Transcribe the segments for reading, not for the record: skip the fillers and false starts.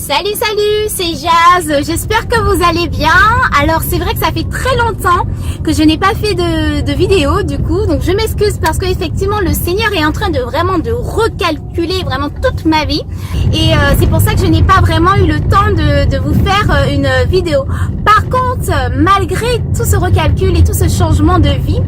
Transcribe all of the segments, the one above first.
Salut, c'est Jazz, j'espère que vous allez bien. Alors c'est vrai que ça fait très longtemps que je n'ai pas fait de vidéo du coup, donc je m'excuse parce que effectivement le Seigneur est en train de vraiment de recalculer vraiment toute ma vie et c'est pour ça que je n'ai pas vraiment eu le temps de vous faire une vidéo. Par contre, malgré tout ce recalcul et tout ce changement de vie,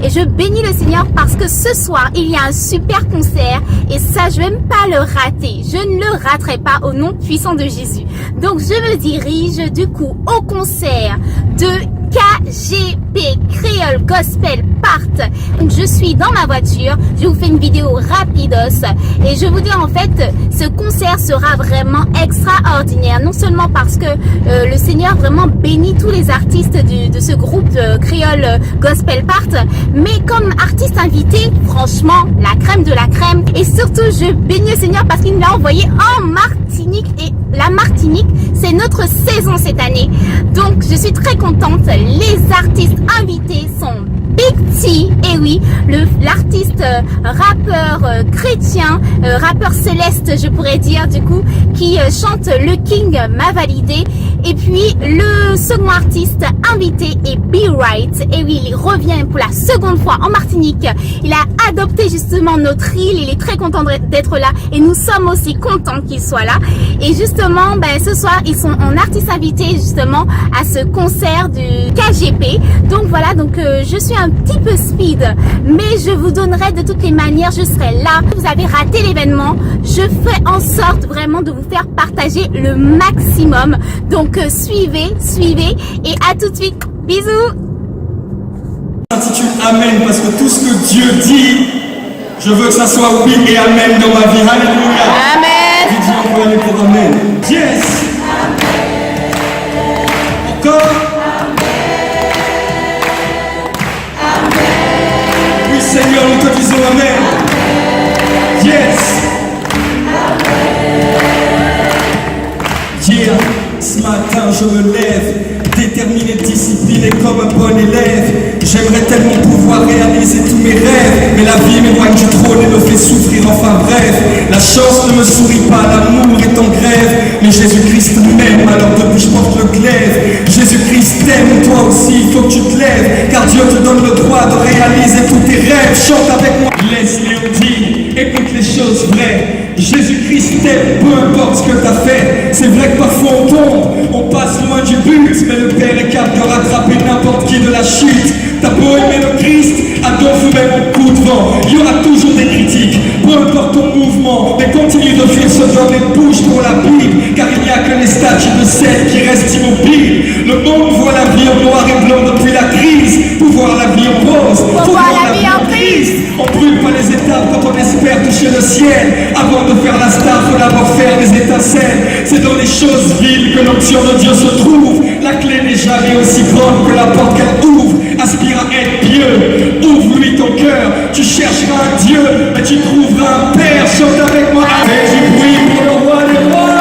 et je bénis le Seigneur parce que ce soir il y a un super concert et ça je ne vais pas le rater, je ne le raterai pas au nom puissant de Jésus. Donc je me dirige du coup au concert de KGP, Creole Gospel Part. Donc je suis dans ma voiture, je vous fais une vidéo rapidos et je vous dis en fait ce concert sera vraiment extraordinaire, non seulement parce que le Seigneur vraiment bénit tous les artistes de ce groupe Creole Gospel Part, mais comme artiste invité, franchement la crème de la crème, et surtout je bénis le Seigneur parce qu'il me l'a envoyé en Martinique et la Martinique c'est notre saison cette année, donc je suis très contente. Les artistes invités sont Big T, et oui, l'artiste rappeur chrétien, rappeur céleste je pourrais dire du coup, qui chante Le King m'a validé. Et puis le second artiste invité est Be Right, et oui, il revient pour la seconde fois en Martinique. Il a adopté justement notre île, il est très content d'être là et nous sommes aussi contents qu'il soit là. Et justement, ce soir ils sont en artiste invité justement à ce concert du KGP. Donc voilà, donc je suis un petit peu speed, mais je vous donnerai de toutes les manières, je serai là. Vous avez raté l'événement, je ferai en sorte vraiment de vous faire partager le maximum. Donc suivez et à tout de suite. Bisous. S'intitule Amen parce que tout ce que Dieu dit, je veux que ça soit oui et Amen dans ma vie. Alléluia. Amen. Dieu, on peut aller pour Amen. Yes. Amen. Encore. Oui Seigneur, nous te disons Amen. Yes. Yeah. Ce matin je me lève, déterminé, discipliné comme un bon élève. J'aimerais tellement pouvoir réaliser tous mes rêves, mais la vie m'éloigne du trône et me fait souffrir, enfin bref. La chance ne me sourit pas, l'amour est en grève, mais Jésus-Christ m'aime, alors depuis je porte le glaive. Jésus-Christ t'aime, toi aussi il faut que tu te lèves, car Dieu te donne le droit de réaliser tous tes rêves. Chante avec moi, laisse Léodie, écoute les choses vraies. Jésus-Christ t'aime, peu importe ce que t'as fait. C'est vrai que parfois on tombe, on passe loin du but, mais le Père est capable de rattraper n'importe qui de la chute. T'as beau aimer le Christ, à dos vous même un coup de vent. Il y aura toujours des critiques, peu importe ton mouvement, mais continue de fuir ce homme et bouge pour la Bible, car il n'y a que les statues de celles qui restent immobiles. Le monde voit la vie en noir et blanc depuis la crise, pour voir la vie en rose, pour voir la vie en crise. On brûle pas les étapes quand on espère toucher le ciel. Avant de faire la star, faut d'abord faire des étincelles. C'est dans les choses viles que l'onction de Dieu se trouve. La clé n'est jamais aussi grande que la porte qu'elle ouvre. Aspire à être pieux, ouvre-lui ton cœur. Tu chercheras un Dieu, mais tu trouveras un Père. Chante avec moi, fais du bruit pour le roi des rois.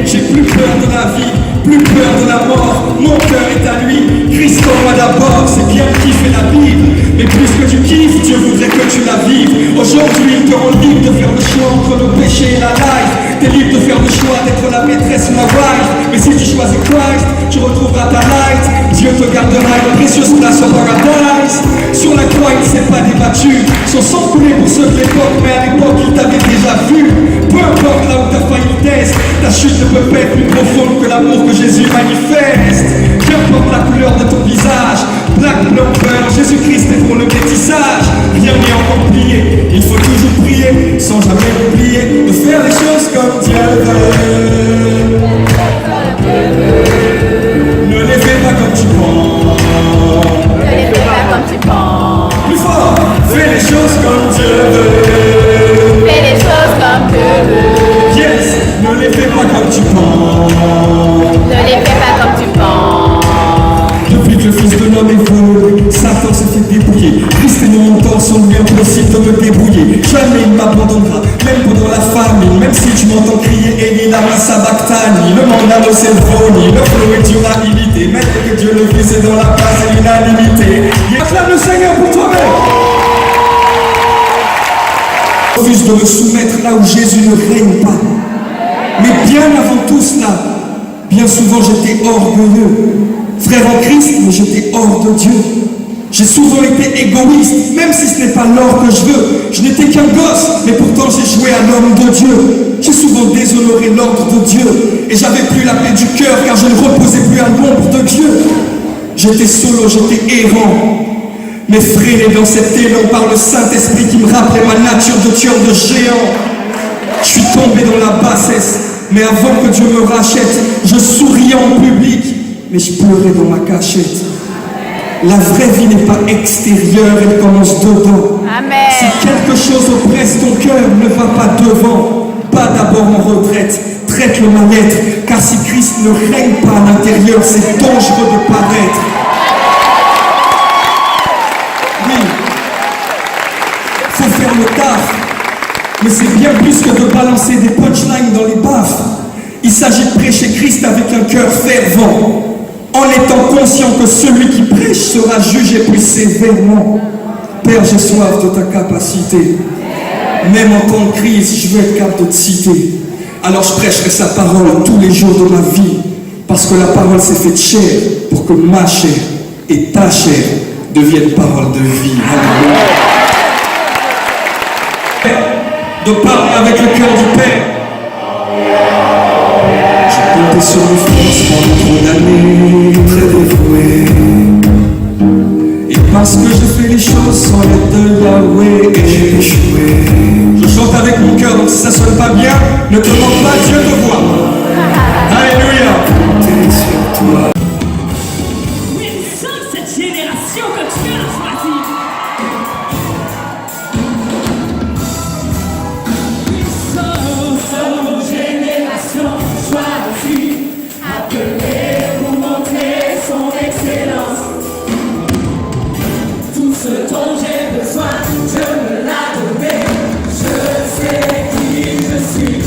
J'ai plus peur de la vie, plus peur de la mort. Mon cœur est à lui, Christ en moi d'abord. C'est bien de kiffer la Bible, mais plus que tu kiffes, Dieu voudrait que tu la vives. Aujourd'hui il te rend libre de faire le choix entre le péché et la life. T'es libre de faire le choix d'être la maîtresse ou la wife. Mais si tu choisis Christ, tu retrouveras ta light. Dieu te gardera une précieuse place au paradise. Sur la croix il ne s'est pas débattu, son sang coulait pour ceux de l'époque, mais à l'époque il t'avait déjà vu. Peu importe là où t'as failli le test, ta chute ne peut pas être plus profonde que l'amour que Jésus manifeste. Qu'importe la couleur de ton visage, black, blanc, beurre, Jésus-Christ est pour le métissage. Rien n'est encore plié, il faut toujours prier, sans jamais oublier de faire les choses comme Dieu veut. Ne les fais pas comme tu penses. Ne les fais pas comme tu penses. Plus fort, fais les choses comme Dieu veut. Fais les choses comme Dieu veut. Yes, ne les fais pas comme tu penses. Ne les fais pas comme tu penses. Depuis que le Fils de l'homme est volé, Satan s'est fait dépouiller. Christ est mon mentor, son lui impossible. m'abandonnera, même pendant la famine. Même si tu m'entends crier Eli lama sabachthani, le mandat de Selphoni, le flow est durabilité. Même que Dieu le fait, c'est dans la place et l'unanimité. Acclame le Seigneur pour toi-même. Je refuse de me soumettre là où Jésus ne règne pas. Mais bien avant tout cela, bien souvent j'étais orgueilleux. Frère en Christ, mais j'étais hors de Dieu. J'ai souvent été égoïste, même si ce n'est pas l'or que je veux. Je n'étais qu'un gosse, mais pourtant j'ai joué à l'homme de Dieu. J'ai souvent déshonoré l'ordre de Dieu. Et j'avais plus la paix du cœur, car je ne reposais plus à l'ombre de Dieu. J'étais solo, j'étais errant. Mais freiné dans cet élan par le Saint-Esprit qui me rappelait ma nature de tueur de géant. Je suis tombé dans la bassesse, mais avant que Dieu me rachète, je souriais en public, mais je pleurais dans ma cachette. La vraie vie n'est pas extérieure, elle commence dedans. Amen. Si quelque chose oppresse ton cœur, ne va pas devant. Pas d'abord en retraite, traite le mal-être, car si Christ ne règne pas à l'intérieur, c'est dangereux de paraître. Oui, faut faire le taf, mais c'est bien plus que de balancer des punchlines dans les baffes. Il s'agit de prêcher Christ avec un cœur fervent, en étant conscient que celui qui prêche sera jugé plus sévèrement. Père, j'ai soif de ta capacité. Même en temps de crise, je veux être capable de te citer. Alors je prêcherai sa parole tous les jours de ma vie, parce que la parole s'est faite chair pour que ma chair et ta chair deviennent parole de vie. Alléluia. De parler avec le cœur du Père. J'ai compté sur mes forces pendant trop d'années, très dévoué. Et parce que je fais les choses sans l'aide de Yahweh, et j'ai échoué. Je chante avec mon cœur, donc si ça sonne pas bien, ne te demande pas, Dieu te voit. Alléluia. Comptez sur toi. Oui, nous sommes cette génération que Dieu a choisie. Nous sommes une génération choisie, appelée pour montrer son excellence. Tout ce dont j'ai besoin, Dieu me l'a donné. Je sais qui je suis.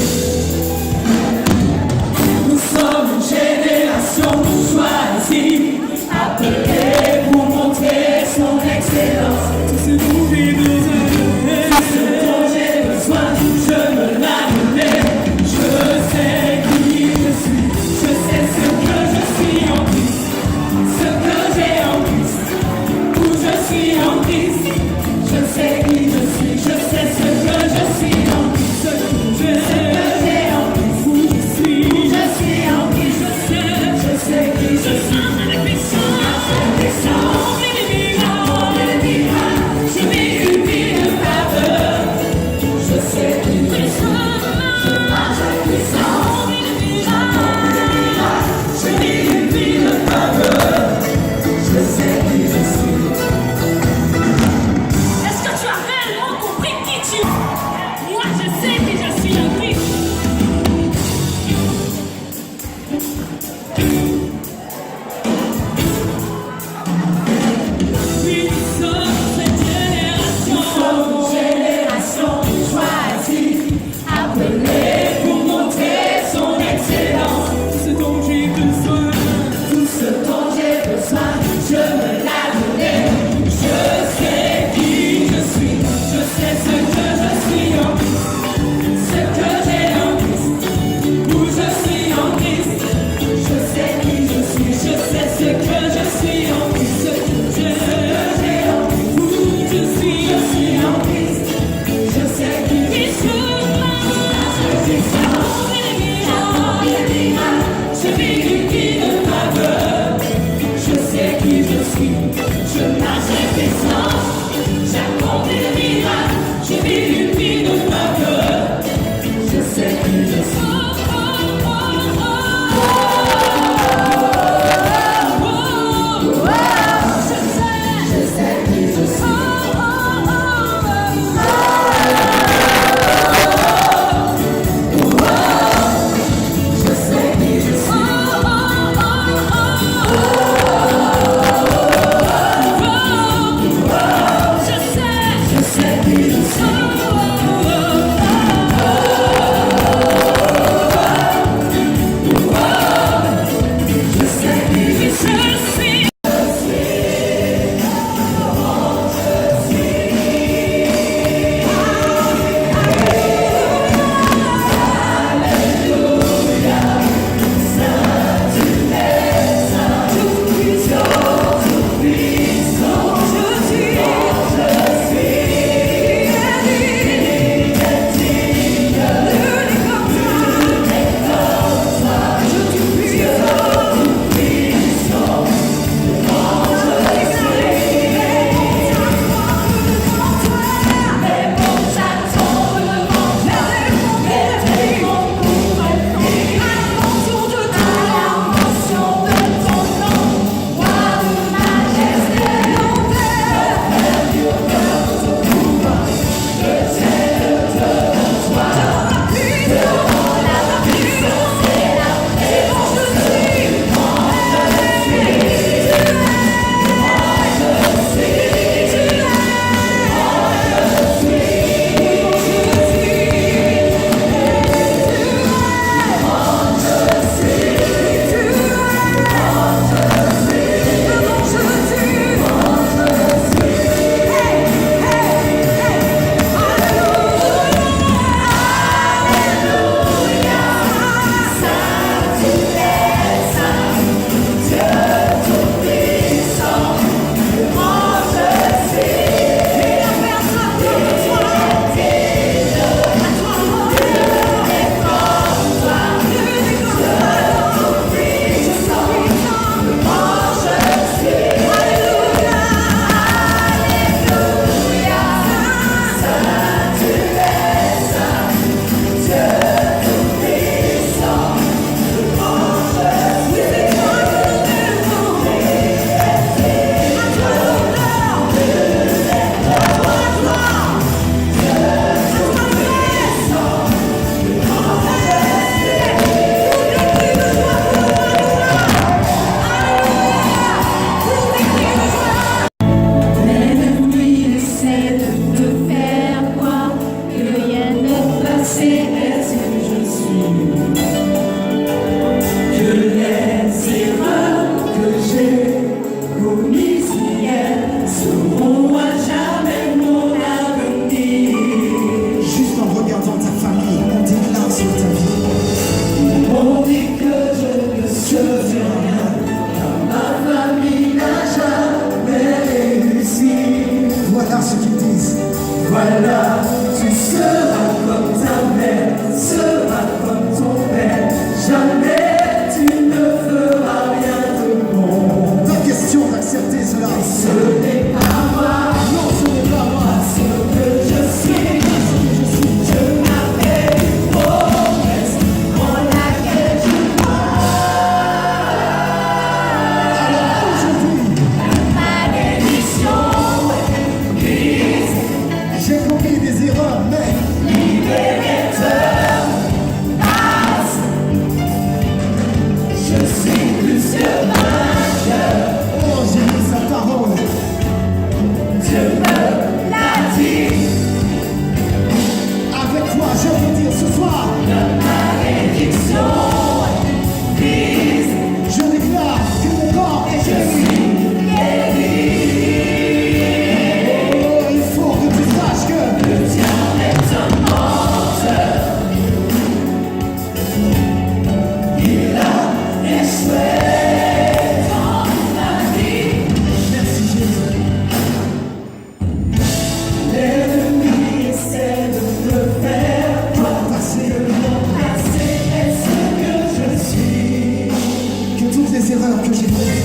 que j'ai fait.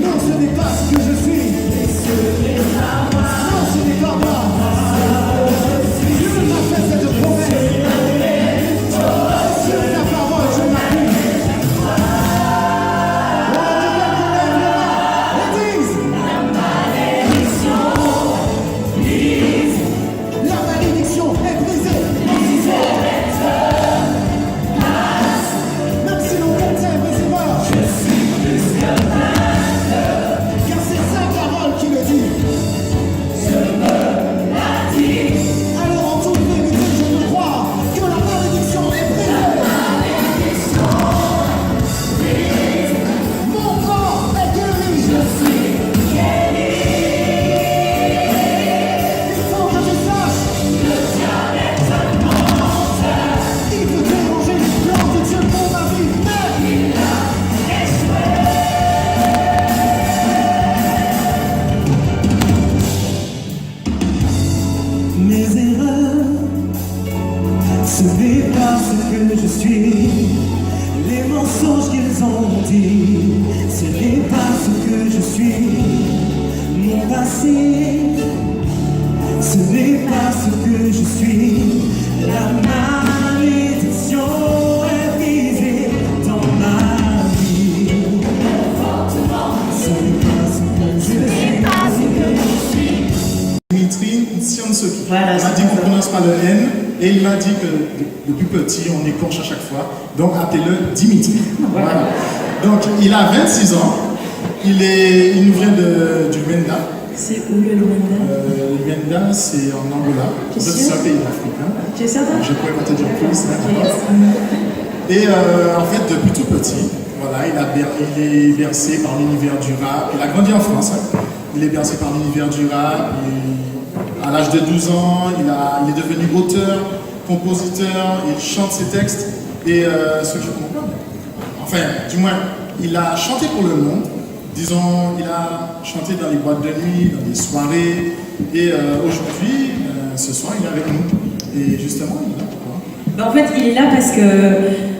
Non, ce n'est pas ce que je suis. Non, ce n'est pas moi. Dieu m'a fait cette promesse. Sur sa parole, je m'appuie. La malédiction est brisée. Même si l'on contient mes erreurs, je suis plus que vainqueur. Car c'est sa parole qui le dit. Je me la dis. Alors en toute vérité, je veux croire que la malédiction est brisée. Mon corps est guéri. Je suis guéri. Il faut que je sache. Le diable est un menteur. Il veut déranger les plans de Dieu pour ma vie, mais il a échoué. Mes erreurs, ce n'est pas ce que je suis. Les mensonges qu'ils ont dit, ce n'est pas ce que je suis. Mon passé, ce n'est pas ce que je suis. La malédiction est brisée dans ma vie. Ce n'est pas ce que je suis. Dimitri Tsiansoki. Voilà, Il m'a c'est dit qu'on ça. ne prononce pas le N et il m'a dit que depuis petit on écorche à chaque fois. Donc appelez-le Dimitri. Voilà. Donc il a 26 ans. Il nous vient du Luanda. C'est où le Rwanda? Le Luanda, c'est en Angola. Tu es C'est sûr un pays africain. Tu es certain? Je pourrais pas te dire plus. Ok. Et en fait, depuis tout petit, voilà, il est bercé par l'univers du rap. Il a grandi en France. Hein. Il est bercé par l'univers du rap. À l'âge de 12 ans, il est devenu auteur, compositeur. Il chante ses textes. Et ce que je comprends, enfin, du moins, il a chanté pour le monde. Disons, il a chanté dans les boîtes de nuit, dans les soirées. Et aujourd'hui, ce soir, il est avec nous. Et justement, il est là. Ben, en fait, il est là parce que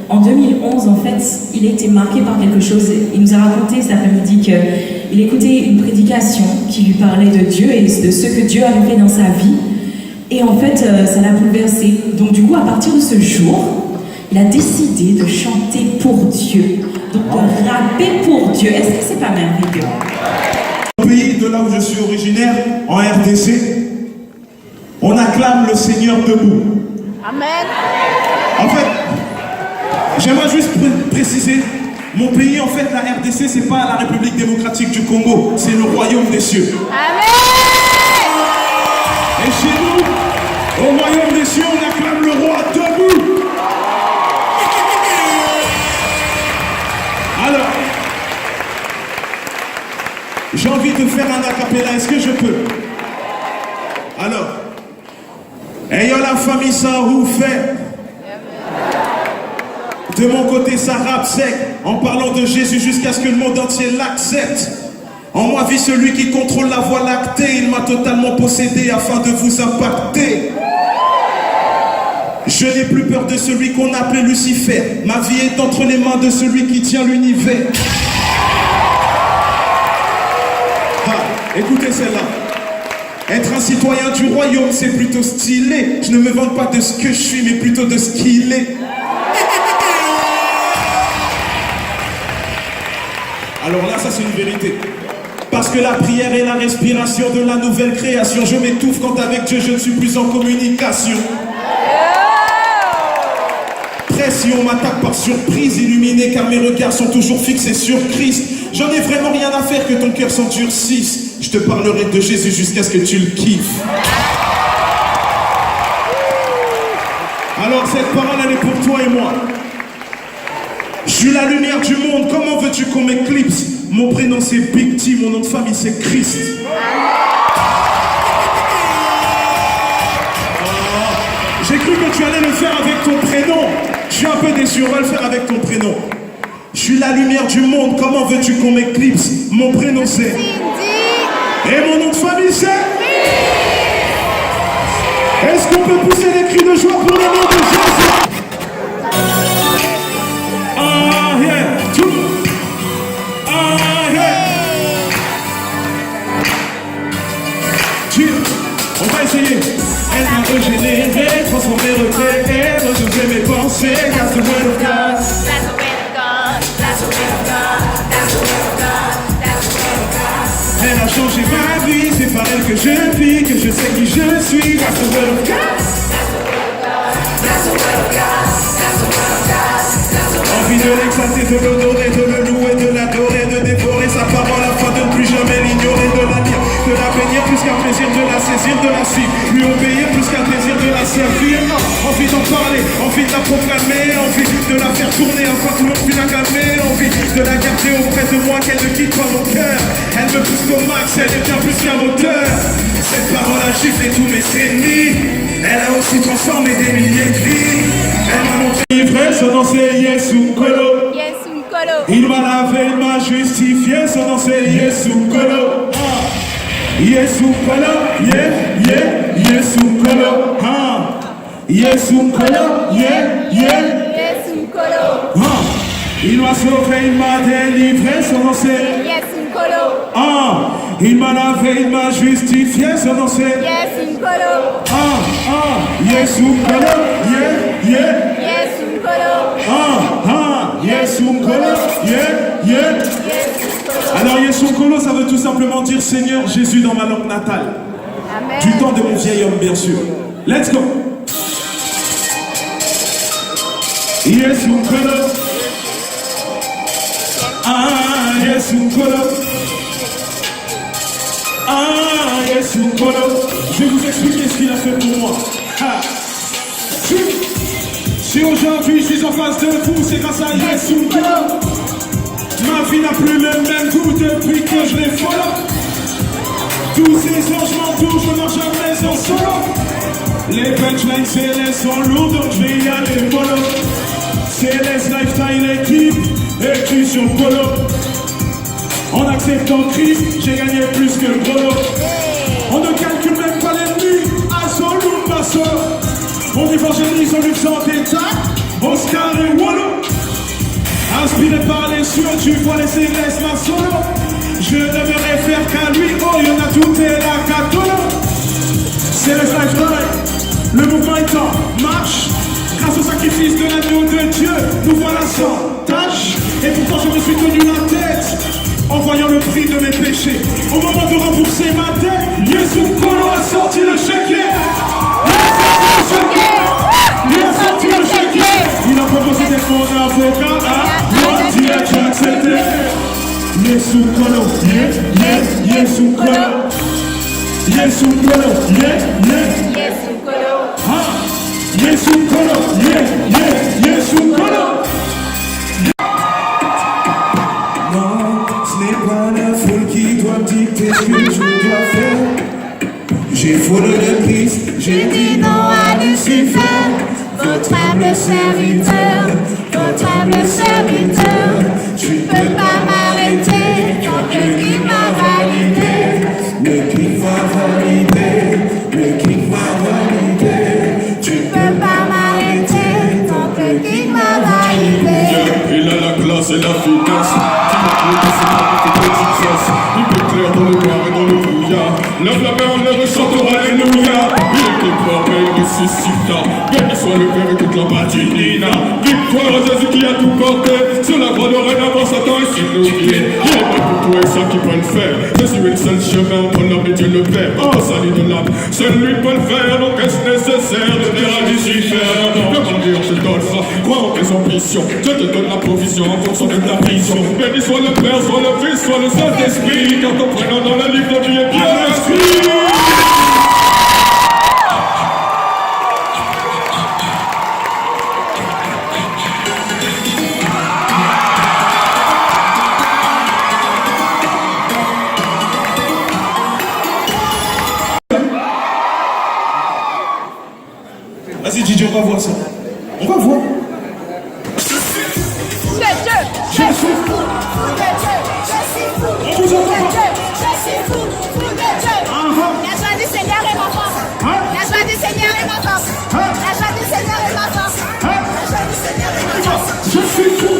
en 2011, en fait, il a été marqué par quelque chose. Il nous a raconté cet après-midi qu'il écoutait une prédication qui lui parlait de Dieu et de ce que Dieu avait fait dans sa vie. Et en fait, ça l'a bouleversé. Donc du coup, à partir de ce jour, il a décidé de chanter pour Dieu. Donc de rapper pour Dieu. Est-ce que c'est pas merveilleux? Au pays de là où je suis originaire, en RDC, on acclame le Seigneur debout. Amen. En fait, j'aimerais juste préciser, mon pays, en fait, la RDC, c'est pas la République démocratique du Congo, c'est le royaume des cieux. Amen. Et chez nous, au royaume des cieux, on acclame le roi debout. Alors, j'ai envie de faire un acapella, est-ce que je peux? Alors, ayant la famille, ça ou fait. De mon côté, ça rappe sec, en parlant de Jésus jusqu'à ce que le monde entier l'accepte. En moi vit celui qui contrôle la voie lactée, il m'a totalement possédé afin de vous impacter. Je n'ai plus peur de celui qu'on appelait Lucifer, ma vie est entre les mains de celui qui tient l'univers. Ah, écoutez celle-là. Être un citoyen du royaume, c'est plutôt stylé. Je ne me vante pas de ce que je suis, mais plutôt de ce qu'il est. Alors là, ça c'est une vérité. Parce que la prière est la respiration de la nouvelle création. Je m'étouffe quand avec Dieu je ne suis plus en communication. Pression m'attaque par surprise, illuminé car mes regards sont toujours fixés sur Christ. J'en ai vraiment rien à faire que ton cœur s'endurcisse. Je te parlerai de Jésus jusqu'à ce que tu le kiffes. Alors cette parole elle est pour toi et moi. Je suis la lumière du monde, comment veux-tu qu'on m'éclipse? Mon prénom c'est Big T, mon nom de famille c'est Christ. J'ai cru que tu allais le faire avec ton prénom. Je suis un peu déçu, on va le faire avec ton prénom. Je suis la lumière du monde, comment veux-tu qu'on m'éclipse? Mon prénom c'est... Et mon nom de famille c'est... Est-ce qu'on peut pousser des cris de joie pour le nom de Jésus? Ah yeah, tout. Ah yeah. On va essayer. Elle m'a régénéré, transformé, recréé, renouvelé mes pensées, grâce au word of God. Elle a changé ma vie, c'est par elle que je vis, que je sais qui je suis, grâce au word of God. Envie de l'exalter, de l'honorer, de le louer, de l'adorer, de dévorer sa parole afin de ne plus jamais l'ignorer, de la lire, de la bénir plus qu'un plaisir, de la saisir, de la suivre, lui obéir plus qu'un plaisir, de la servir. Envie d'en parler, envie de la proclamer, envie de la faire tourner afin que tout le monde puisse la calmer, envie de la garder auprès de moi, qu'elle ne quitte pas mon cœur. Elle me pousse au max, elle est bien plus qu'un moteur. Cette parole a giflé tous mes ennemis, elle a aussi transformé des milliers de vies. Elle m'a montré livré, son nom c'est Yesu Kolo. Yesu Kolo. Il m'a lavé, il m'a justifié, son nom c'est Yesu Kolo. Yesu Kolo, yeah, yeah, Yesu Kolo. Yesu Kolo, yeah, yeah. Yesu Kolo. Il m'a sauvé, il m'a délivré, son nom c'est Yesu Kolo. Il m'a lavé, il m'a justifié, son nom c'est Yesu Kolo. Yesu Kolo, yeah, yeah. Yesu Kolo. Yesu Kolo, yeah, yeah. Alors Yesu Kolo, ça veut tout simplement dire Seigneur Jésus dans ma langue natale. Amen. Du temps de mon vieil homme, bien sûr. Let's go. Yesu Kolo. Yesu Kolo. Yesu Kolo. Je vais vous expliquer ce qu'il a fait pour moi. Si aujourd'hui je suis en face de vous, c'est grâce à Yesu Kolo. Ma vie n'a plus le même goût depuis que je l'ai follow. Tous ces anges m'entourent, je ne marche jamais en solo. Les punchlines célestes sont lourds, donc je vais y aller follow. Céleste lifestyle équipe, écrit sur le polo. En acceptant Christ, j'ai gagné plus que le polo. On ne calcule même pas l'ennemi, à solo ou pas solo. On évangélise en luxant des tacs, Oscar et Wallo. Inspiré par les cieux, tu vois les célestes, ma solo. Je ne me réfère qu'à lui, oh y'en a tout et la catolo. Céleste lifestyle, le mouvement est en marche. Grâce au sacrifice de l'agneau de Dieu, nous voilà sans tâche. Et pourtant je me suis tenu la tête en voyant le prix de mes péchés. Au moment de rembourser ma dette, Yesu Kolo a sorti le chéquier. Il a sorti le chéquier. Il a proposé d'être mon avocat. Moi, Dieu, tu as accepté. Yesu Kolo, yeah, yeah, Yesu Kolo. Yesu Kolo, yeah, yeah. Yesu Kolo. Yesu Kolo, yeah, yeah, Yesu Kolo. Non, ce n'est pas la foule qui doit dicter ce que je dois faire. J'ai foulé le Christ, j'ai dit non à Lucifer. Votre humble serviteur, votre humble serviteur. Tu peux pas m'arrêter tant que lui m'a validé. Le Christ va valider, le Christ va valider. Tu peux pas m'arrêter tant que lui m'a validé. Il a la classe et la finesse. Il peut clair dans le noir et dans le brouillard. Lève la main, on le rechantera, alléluia. Il était mort et il ressuscita. Béni soit le Père et toute la Badinina. Victoire à Jésus qui a tout porté. Sur la croix dorénavant, Satan est sur nos pieds. Il est pas pour toi et ça qui peut le faire. Jésus est le seul chemin pour l'homme et Dieu le Père. Oh, salut de l'âme, seul lui peut le faire. Donc est-ce nécessaire de dire à Lucifer? Comment dire, je t'offre, crois en tes ambitions. Je te donne la provision en fonction de ta vision. Béni soit le Père, soit le Fils, soit le Saint-Esprit. Car ton prénom dans le livre de Dieu est bien inscrit. Vas-y DJ, on va voir ça. On va voir. Je suis fou de Dieu, je suis fou de Dieu, je suis fou de Dieu. La joie du Seigneur est mon force. La joie du Seigneur Seigneur est ma force. La joie du Seigneur est ma force. La joie du Seigneur est ma force. Je suis fou.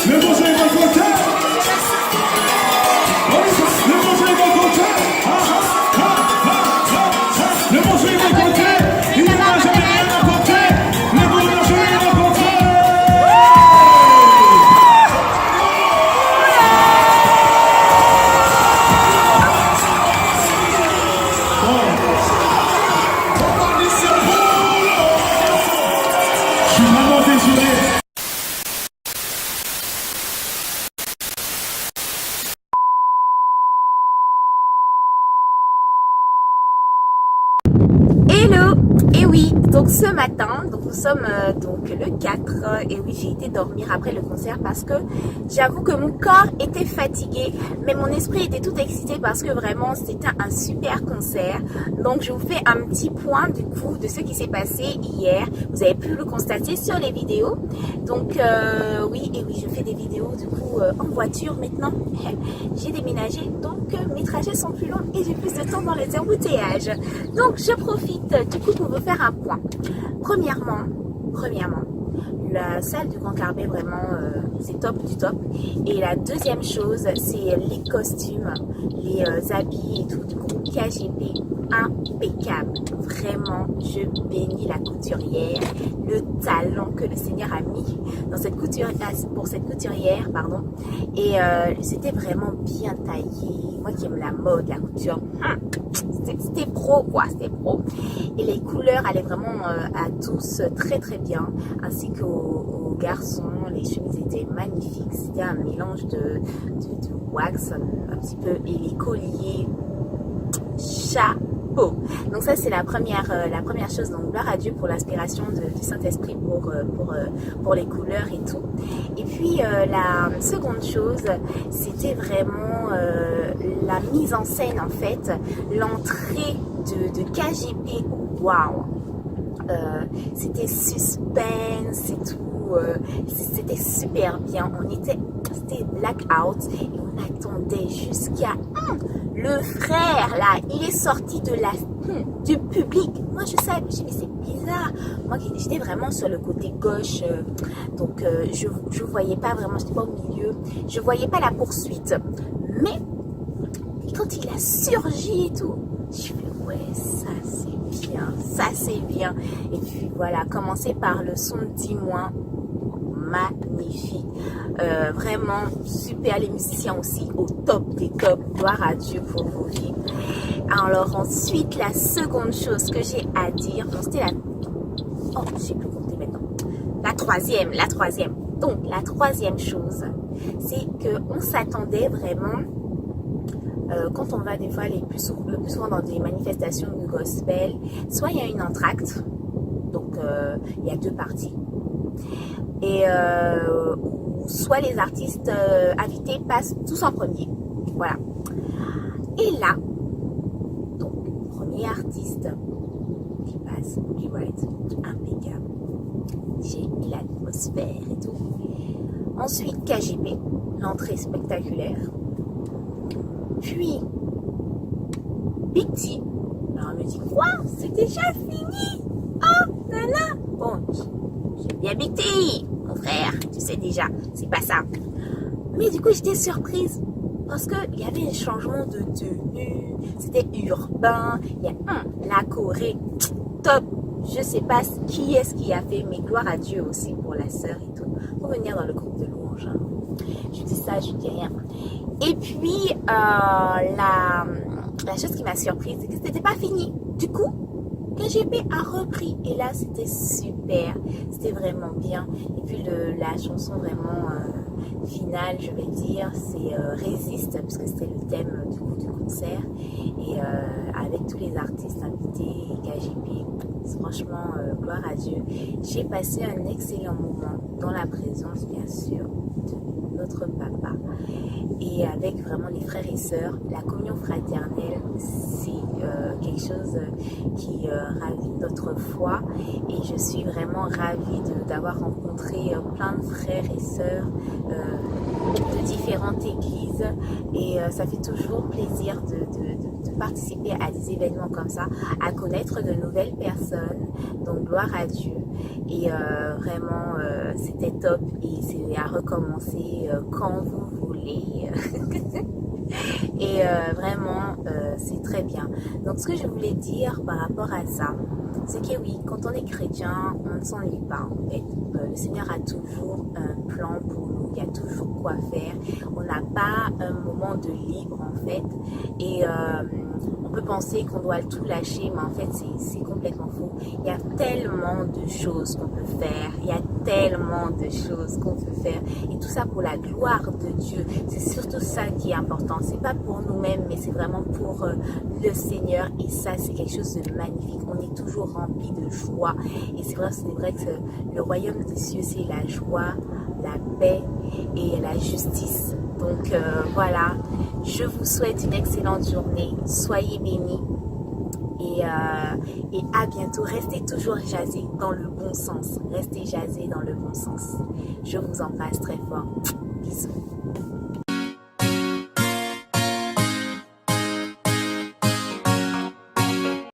Le bonjour est mon côté. Le bonjour est mon côté. Le bonjour est mon côté. Il ne m'a jamais rien apporté. Le bonjour est mon côté. Je suis vraiment désolé. Hello. Et oui, donc ce matin, donc nous sommes donc le 4 et oui, j'ai été dormir après le concert parce que j'avoue que mon corps était fatigué, mais mon esprit était tout excité parce que vraiment c'était un super concert. Donc je vous fais un petit point du coup de ce qui s'est passé hier. Vous avez pu le constater sur les vidéos. Donc oui, et oui, je fais des vidéos du coup en voiture maintenant. J'ai déménagé, donc mes trajets sont plus longs et j'ai plus de temps dans les embouteillages. Donc je profite du coup pour vous faire un point. Premièrement, la salle du Grand Carbet, vraiment, c'est top du top. Et la deuxième chose, c'est les costumes, les habits et tout du groupe KGP, impeccable. Vraiment, je bénis la couturière, le talent que le Seigneur a mis dans cette couturière, pour cette couturière, pardon. Et c'était vraiment bien taillé. Moi qui aime la mode, la couture, c'était pro quoi, c'était pro. Et les couleurs allaient vraiment à tous très très bien, ainsi qu'aux garçons. Les chemises étaient magnifiques, c'était un mélange de wax un petit peu, et les colliers, chapeau. Donc ça c'est la première chose. Donc gloire à Dieu pour l'inspiration du Saint-Esprit pour les couleurs et tout. Et puis la seconde chose, c'était vraiment la mise en scène en fait, l'entrée de KGP. Waouh, c'était suspense et tout, c'était super bien. C'était blackout et on attendait jusqu'à le frère là, il est sorti du public. Moi je savais, je me suis dit mais c'est bizarre. Moi j'étais vraiment sur le côté gauche, donc je voyais pas vraiment, j'étais pas au milieu, je voyais pas la poursuite. Mais quand il a surgi et tout, je fais ouais, ça c'est bien, ça c'est bien. Et puis voilà, commencer par le son de 10 mois, magnifique, vraiment super. Les musiciens aussi au top des tops, gloire à Dieu pour vos vies. Alors ensuite, la seconde chose que j'ai à dire, bon, c'était oh, je sais plus compter maintenant. La troisième. Donc la troisième chose, c'est que on s'attendait vraiment, quand on va des fois le plus souvent dans des manifestations de gospel, soit il y a une entracte, donc il y a deux parties, et soit les artistes invités passent tous en premier, voilà. Et là, donc premier artiste qui passe, qui va être impeccable, j'ai mis l'atmosphère et tout. Ensuite KGP, l'entrée spectaculaire. Puis Big T. Alors elle me dit quoi? C'est déjà fini? Oh là là. Bon, j'aime bien Big T, mon frère, tu sais déjà, c'est pas ça. Mais du coup j'étais surprise parce qu'il y avait un changement de tenue, c'était urbain, il y a la Corée, top. Je sais pas qui est-ce qui a fait, mais gloire à Dieu aussi pour la sœur et tout. Pour venir dans le groupe de louange. Hein. Je dis ça, je dis rien. Et puis, la chose qui m'a surprise, c'est que c'était pas fini. Du coup, KGP a repris. Et là, c'était super. C'était vraiment bien. Et puis, la chanson vraiment finale, je vais dire, c'est Résiste, parce que c'était le thème du coup du concert. Et avec tous les artistes invités, KGP, franchement, gloire à Dieu. J'ai passé un excellent moment dans la présence, bien sûr, de notre papa. Et avec vraiment les frères et sœurs, la communion fraternelle, c'est quelque chose qui ravit notre foi. Et je suis vraiment ravie d'avoir rencontré plein de frères et sœurs de différentes églises. Et ça fait toujours plaisir de participer à des événements comme ça, à connaître de nouvelles personnes. Donc gloire à Dieu. Et vraiment, c'était top. Et c'est à recommencer quand vous voulez. Et vraiment, c'est très bien. Donc ce que je voulais dire par rapport à ça, c'est que oui, quand on est chrétien, on ne s'ennuie pas en fait. Le Seigneur a toujours un plan pour nous, il y a toujours quoi faire. On n'a pas un moment de libre en fait. Et on peut penser qu'on doit tout lâcher, mais en fait c'est complètement faux. Il y a tellement de choses qu'on peut faire, il y a tellement de choses qu'on peut faire. Et tout ça pour la gloire de Dieu. C'est surtout ça qui est important. C'est pas pour nous-mêmes, mais c'est vraiment pour le Seigneur. Et ça, c'est quelque chose de magnifique. On est toujours rempli de joie. Et c'est vrai que le royaume des cieux, c'est la joie, la paix et la justice. Donc voilà, je vous souhaite une excellente journée. Soyez bénis. Et à bientôt. Restez toujours jasés dans le bon sens. Restez jasés dans le bon sens. Je vous embrasse très fort. Bisous.